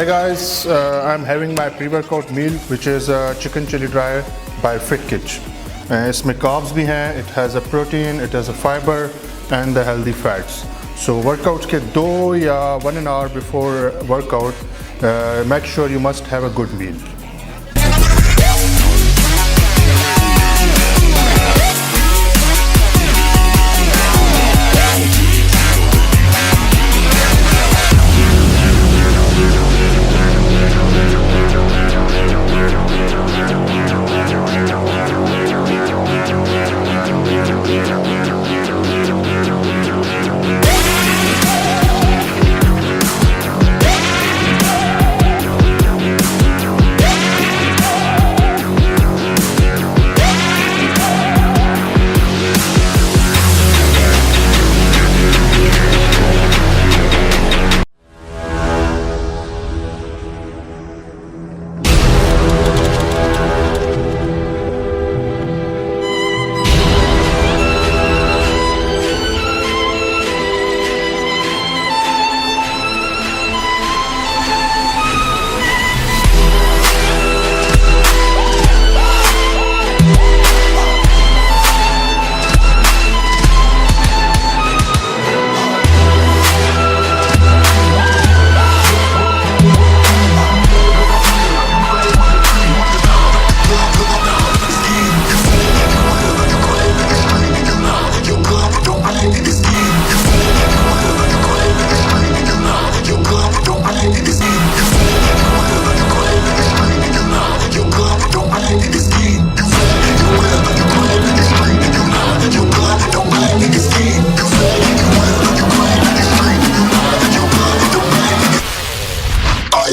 Hey guys, I'm having my pre-workout meal which is chicken chili dry by FitKitch. इसमें carbs भी हैं, it has a protein, it has a fiber and the healthy fats. So workouts के 2 या 1 hour before workout, make sure you must have a good meal.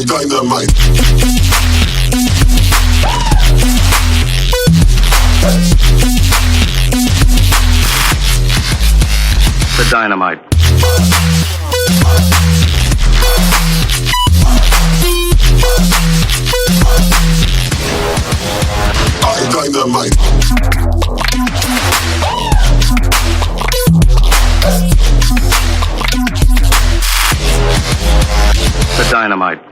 Dynamite. The dynamite. Dynamite. The dynamite.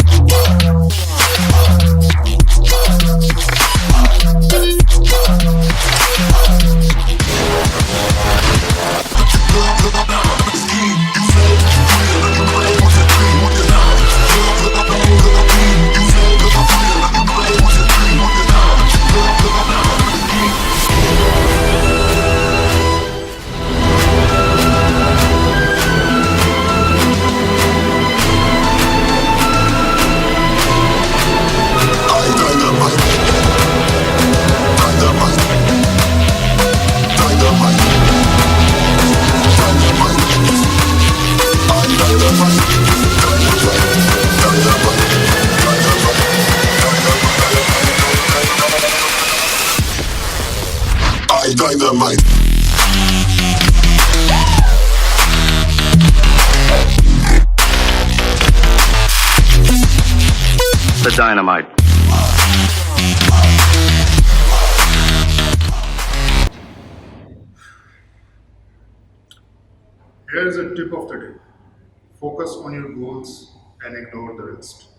Dynamite. The dynamite. Here is a tip of the day. Focus on your goals and ignore the rest.